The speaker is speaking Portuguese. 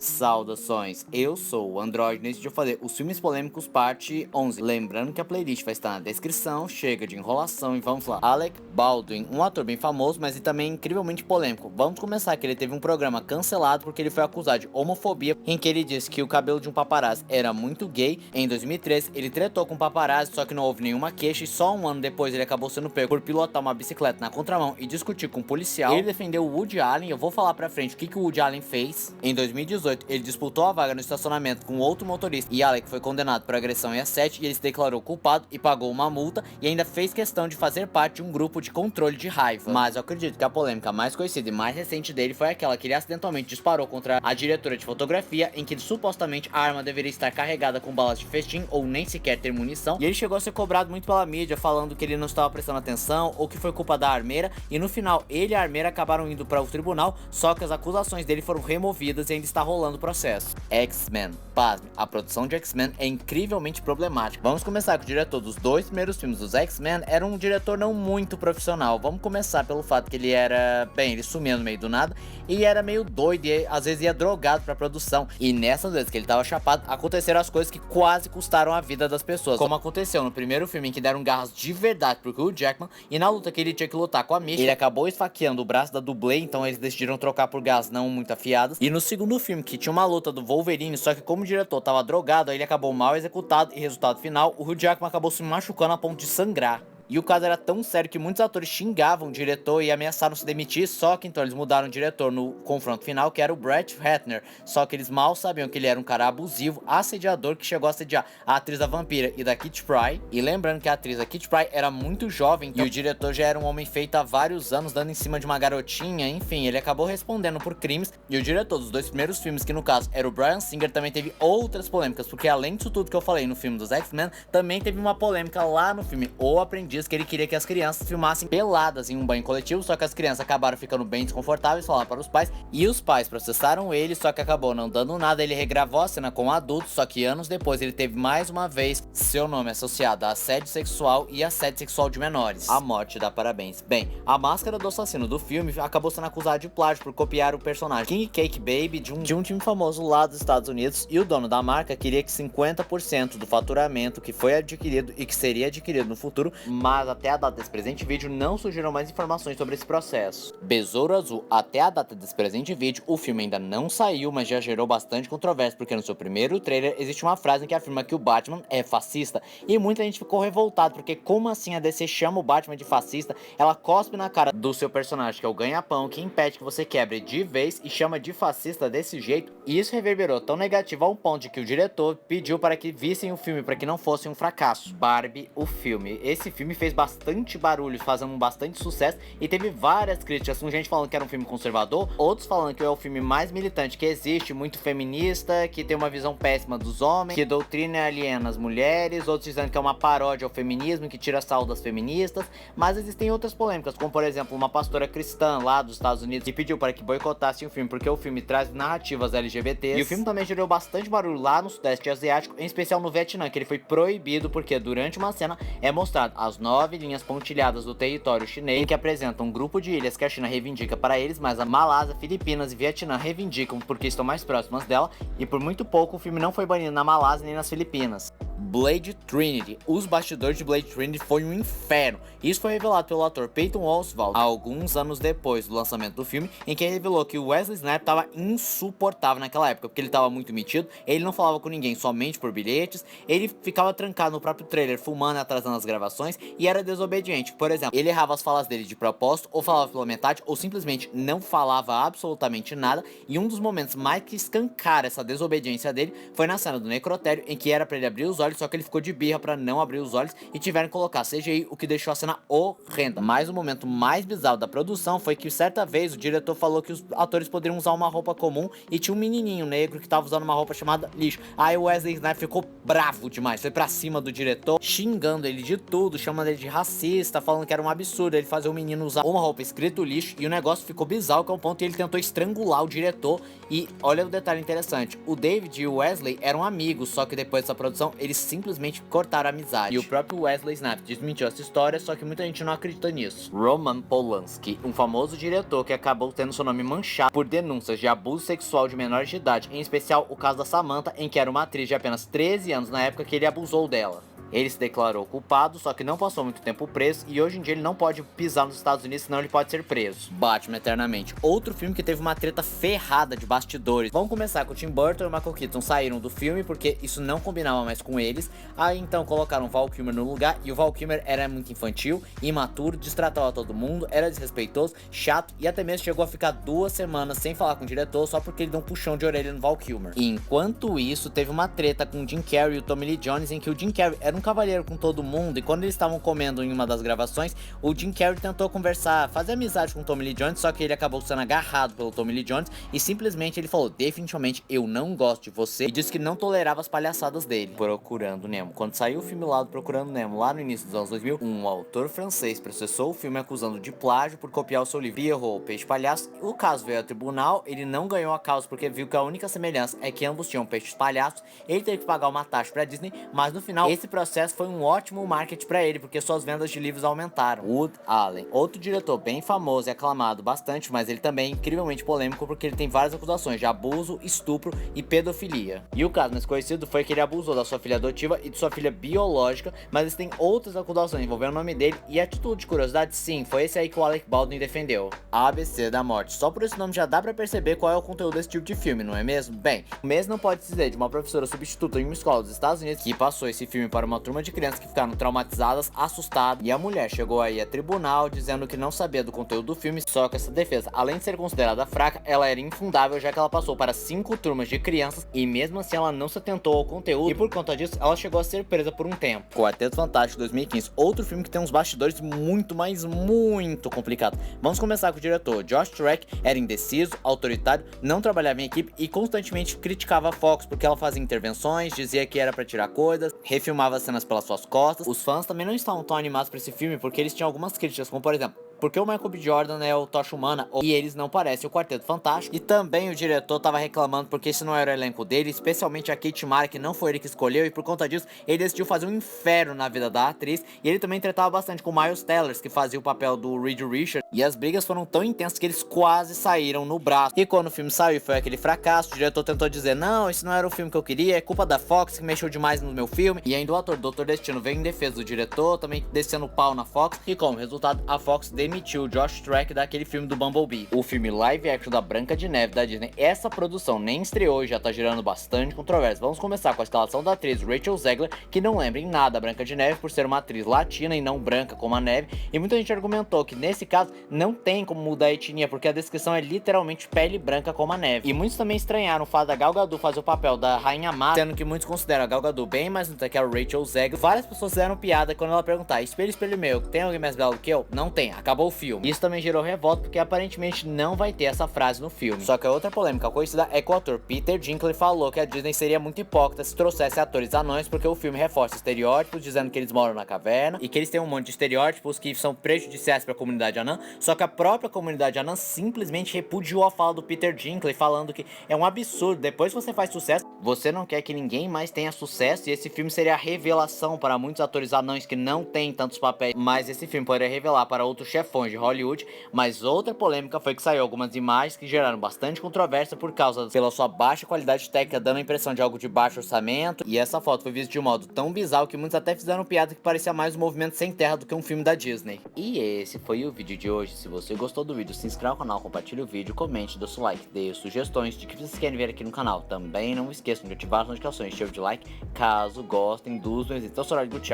Saudações, eu sou o Android e decidi fazer os filmes polêmicos parte 11. Lembrando que a playlist vai estar na descrição, chega de enrolação e vamos lá. Alec Baldwin, um ator bem famoso, mas também incrivelmente polêmico. Vamos começar que ele teve um programa cancelado porque ele foi acusado de homofobia, em que ele disse que o cabelo de um paparazzi era muito gay. Em 2013, ele tretou com um paparazzi, só que não houve nenhuma queixa e só um ano depois ele acabou sendo pego por pilotar uma bicicleta na contramão e discutir com um policial. Ele defendeu o Woody Allen, eu vou falar pra frente o que o Woody Allen fez. Em 2018, ele disputou a vaga no estacionamento com outro motorista e Alec foi condenado por agressão e assédio e ele se declarou culpado e pagou uma multa e ainda fez questão de fazer parte de um grupo de controle de raiva. Mas eu acredito que a polêmica mais conhecida e mais recente dele foi aquela que ele acidentalmente disparou contra a diretora de fotografia, em que supostamente a arma deveria estar carregada com balas de festim ou nem sequer ter munição, e ele chegou a ser cobrado muito pela mídia, falando que ele não estava prestando atenção ou que foi culpa da armeira, e no final ele e a armeira acabaram indo para o tribunal, só que as acusações dele foram removidas e ainda está rolando o processo. X-Men. Pasme, a produção de X-Men é incrivelmente problemática. Vamos começar que o diretor dos dois primeiros filmes dos X-Men era um diretor não muito profissional. Vamos começar pelo fato que ele era, bem, ele sumia no meio do nada e era meio doido e às vezes ia drogado pra produção. E nessas vezes que ele tava chapado, aconteceram as coisas que quase custaram a vida das pessoas. Como aconteceu no primeiro filme em que deram garras de verdade pro Hugh Jackman e na luta que ele tinha que lutar com a Misha, ele acabou esfaqueando o braço da dublê, então eles decidiram trocar por garras não muito afiadas. E no segundo filme que tinha uma luta do Wolverine, só que como o diretor tava drogado, aí ele acabou mal executado e resultado final, o Hugh Jackman acabou se machucando a ponto de sangrar. E o caso era tão sério que muitos atores xingavam o diretor e ameaçaram se demitir, só que então eles mudaram o diretor no confronto final, que era o Brett Ratner. Só que eles mal sabiam que ele era um cara abusivo, assediador, que chegou a assediar a atriz da Vampira e da Kitty Pryde. E lembrando que a atriz da Kitty Pryde era muito jovem, então, e o diretor já era um homem feito há vários anos, dando em cima de uma garotinha, enfim, ele acabou respondendo por crimes. E o diretor dos dois primeiros filmes, que no caso era o Bryan Singer, também teve outras polêmicas, porque além disso tudo que eu falei no filme dos X-Men, também teve uma polêmica lá no filme O Aprendiz, que ele queria que as crianças filmassem peladas em um banho coletivo, só que as crianças acabaram ficando bem desconfortáveis, falaram para os pais, e os pais processaram ele, só que acabou não dando nada. Ele regravou a cena com adultos, só que anos depois ele teve mais uma vez seu nome associado a assédio sexual e assédio sexual de menores. A morte dá parabéns. Bem, a máscara do assassino do filme acabou sendo acusada de plágio por copiar o personagem King Cake Baby de um time famoso lá dos Estados Unidos, e o dono da marca queria que 50% do faturamento que foi adquirido e que seria adquirido no futuro, mas até a data desse presente vídeo não surgiram mais informações sobre esse processo. Besouro Azul. Até a data desse presente vídeo, o filme ainda não saiu, mas já gerou bastante controvérsia, porque no seu primeiro trailer existe uma frase que afirma que o Batman é fascista, e muita gente ficou revoltada, porque como assim a DC chama o Batman de fascista? Ela cospe na cara do seu personagem, que é o ganha-pão, que impede que você quebre de vez, e chama de fascista desse jeito, e isso reverberou tão negativo ao ponto de que o diretor pediu para que vissem o filme para que não fosse um fracasso. Barbie, o filme. Esse filme fez bastante barulho, fazendo bastante sucesso e teve várias críticas, com gente falando que era um filme conservador, outros falando que é o filme mais militante que existe, muito feminista, que tem uma visão péssima dos homens, que doutrina e aliena as mulheres, outros dizendo que é uma paródia ao feminismo, que tira sarro das feministas. Mas existem outras polêmicas, como por exemplo uma pastora cristã lá dos Estados Unidos que pediu para que boicotassem o filme porque o filme traz narrativas LGBTs, e o filme também gerou bastante barulho lá no Sudeste Asiático, em especial no Vietnã, que ele foi proibido porque durante uma cena é mostrado as 9 linhas pontilhadas do território chinês, que apresentam um grupo de ilhas que a China reivindica para eles, mas a Malásia, Filipinas e Vietnã reivindicam porque estão mais próximas dela, e por muito pouco o filme não foi banido na Malásia nem nas Filipinas. Blade Trinity. Os bastidores de Blade Trinity foi um inferno. Isso foi revelado pelo ator Patton Oswalt alguns anos depois do lançamento do filme, em que ele revelou que o Wesley Snipes estava insuportável naquela época, porque ele estava muito metido, ele não falava com ninguém somente por bilhetes, ele ficava trancado no próprio trailer, fumando e atrasando as gravações, e era desobediente. Por exemplo, ele errava as falas dele de propósito, ou falava pela metade, ou simplesmente não falava absolutamente nada, e um dos momentos mais que escancara essa desobediência dele foi na cena do necrotério, em que era para ele abrir os olhos, só que ele ficou de birra pra não abrir os olhos e tiveram que colocar CGI, o que deixou a cena horrenda. Mas o momento mais bizarro da produção foi que certa vez o diretor falou que os atores poderiam usar uma roupa comum e tinha um menininho negro que tava usando uma roupa chamada lixo. Aí o Wesley Snipes ficou bravo demais, foi pra cima do diretor, xingando ele de tudo, chamando ele de racista, falando que era um absurdo ele fazer o menino usar uma roupa escrito lixo, e o negócio ficou bizarro, que é um ponto que ele tentou estrangular o diretor. E olha o detalhe interessante, o David e o Wesley eram amigos, só que depois dessa produção eles eles simplesmente cortaram a amizade. E o próprio Wesley Snipes desmentiu essa história, só que muita gente não acredita nisso. Roman Polanski, um famoso diretor que acabou tendo seu nome manchado por denúncias de abuso sexual de menores de idade, em especial o caso da Samantha, em que era uma atriz de apenas 13 anos na época que ele abusou dela. Ele se declarou culpado, só que não passou muito tempo preso e hoje em dia ele não pode pisar nos Estados Unidos, senão ele pode ser preso. Batman Eternamente, outro filme que teve uma treta ferrada de bastidores. Vamos começar com o Tim Burton e o Michael Keaton saíram do filme porque isso não combinava mais com eles. Aí então colocaram o Val Kilmer no lugar e o Val Kilmer era muito infantil, imaturo, destratava todo mundo, era desrespeitoso, chato e até mesmo chegou a ficar 2 semanas sem falar com o diretor só porque ele deu um puxão de orelha no Val Kilmer. E enquanto isso, teve uma treta com o Jim Carrey e o Tommy Lee Jones em que o Jim Carrey era um cavalheiro com todo mundo e quando eles estavam comendo em uma das gravações, o Jim Carrey tentou conversar, fazer amizade com o Tommy Lee Jones, só que ele acabou sendo agarrado pelo Tommy Lee Jones e simplesmente ele falou, definitivamente eu não gosto de você, e disse que não tolerava as palhaçadas dele. Procurando Nemo, quando saiu o filme lá do Procurando Nemo, lá no início dos anos 2000, um autor francês processou o filme acusando de plágio por copiar o seu livro Pierrot, o Peixe Palhaço. O caso veio ao tribunal, ele não ganhou a causa porque viu que a única semelhança é que ambos tinham peixes palhaços, ele teve que pagar uma taxa pra Disney, mas no final esse processo foi um ótimo marketing pra ele, porque suas vendas de livros aumentaram. Woody Allen, outro diretor bem famoso e aclamado bastante, mas ele também é incrivelmente polêmico porque ele tem várias acusações de abuso, estupro e pedofilia. E o caso mais conhecido foi que ele abusou da sua filha adotiva e de sua filha biológica, mas eles têm outras acusações envolvendo o nome dele e a título de curiosidade, sim, foi esse aí que o Alec Baldwin defendeu. A ABC da Morte. Só por esse nome já dá pra perceber qual é o conteúdo desse tipo de filme, não é mesmo? Bem, o mesmo não pode dizer de uma professora substituta em uma escola dos Estados Unidos que passou esse filme para uma turma de crianças que ficaram traumatizadas, assustadas, e a mulher chegou aí a tribunal dizendo que não sabia do conteúdo do filme, só que essa defesa, além de ser considerada fraca, ela era infundável, já que ela passou para 5 turmas de crianças e mesmo assim ela não se atentou ao conteúdo e por conta disso ela chegou a ser presa por um tempo. Quarteto Fantástico 2015, outro filme que tem uns bastidores muito, mas muito complicados. Vamos começar com o diretor. Josh Trank era indeciso, autoritário, não trabalhava em equipe e constantemente criticava a Fox porque ela fazia intervenções, dizia que era pra tirar coisas, refilmava cenas pelas suas costas. Os fãs também não estavam tão animados pra esse filme porque eles tinham algumas críticas, como por exemplo, porque o Michael B. Jordan é o Tocha Humana e eles não parecem o Quarteto Fantástico. E também o diretor tava reclamando porque esse não era o elenco dele, especialmente a Kate Mara, que não foi ele que escolheu, e por conta disso ele decidiu fazer um inferno na vida da atriz. E ele também tratava bastante com o Miles Teller, que fazia o papel do Reed Richards, e as brigas foram tão intensas que eles quase saíram no braço. E quando o filme saiu foi aquele fracasso, o diretor tentou dizer, não, esse não era o filme que eu queria, é culpa da Fox que mexeu demais no meu filme. E ainda o ator Dr. Destino veio em defesa do diretor, também descendo o pau na Fox, e como resultado a Fox demitiu o Josh Trank daquele filme do Bumblebee. O filme live action da Branca de Neve da Disney, essa produção nem estreou e já tá gerando bastante controvérsia. Vamos começar com a escalação da atriz Rachel Zegler, que não lembra em nada a Branca de Neve por ser uma atriz latina e não branca como a neve, e muita gente argumentou que nesse caso não tem como mudar a etnia, porque a descrição é literalmente pele branca como a neve. E muitos também estranharam o fato da Gal Gadot fazer o papel da Rainha Má, sendo que muitos consideram a Gal Gadot bem mais bonita que a Rachel Zegler. Várias pessoas fizeram piada quando ela perguntar, espelho, espelho meu, tem alguém mais belo que eu? Não tem, acabou o filme. Isso também gerou revolta porque aparentemente não vai ter essa frase no filme. Só que a outra polêmica conhecida é que o ator Peter Dinklage falou que a Disney seria muito hipócrita se trouxesse atores anões, porque o filme reforça estereótipos, dizendo que eles moram na caverna e que eles têm um monte de estereótipos que são prejudiciais para a comunidade anã. Só que a própria comunidade anã simplesmente repudiou a fala do Peter Dinklage, falando que é um absurdo, depois que você faz sucesso, você não quer que ninguém mais tenha sucesso, e esse filme seria a revelação para muitos atores anões que não têm tantos papéis, mas esse filme poderia revelar para outros chefões de Hollywood. Mas outra polêmica foi que saiu algumas imagens que geraram bastante controvérsia por causa pela sua baixa qualidade técnica, dando a impressão de algo de baixo orçamento, e essa foto foi vista de um modo tão bizarro que muitos até fizeram piada que parecia mais um movimento sem terra do que um filme da Disney. E esse foi o vídeo de hoje. Se você gostou do vídeo, se inscreva no canal, compartilhe o vídeo, comente, dê o seu like, dê sugestões de que vocês querem ver aqui no canal. Também não esqueçam de ativar as notificações, cheio de like, caso gostem dos meus vídeos. Então, tchau.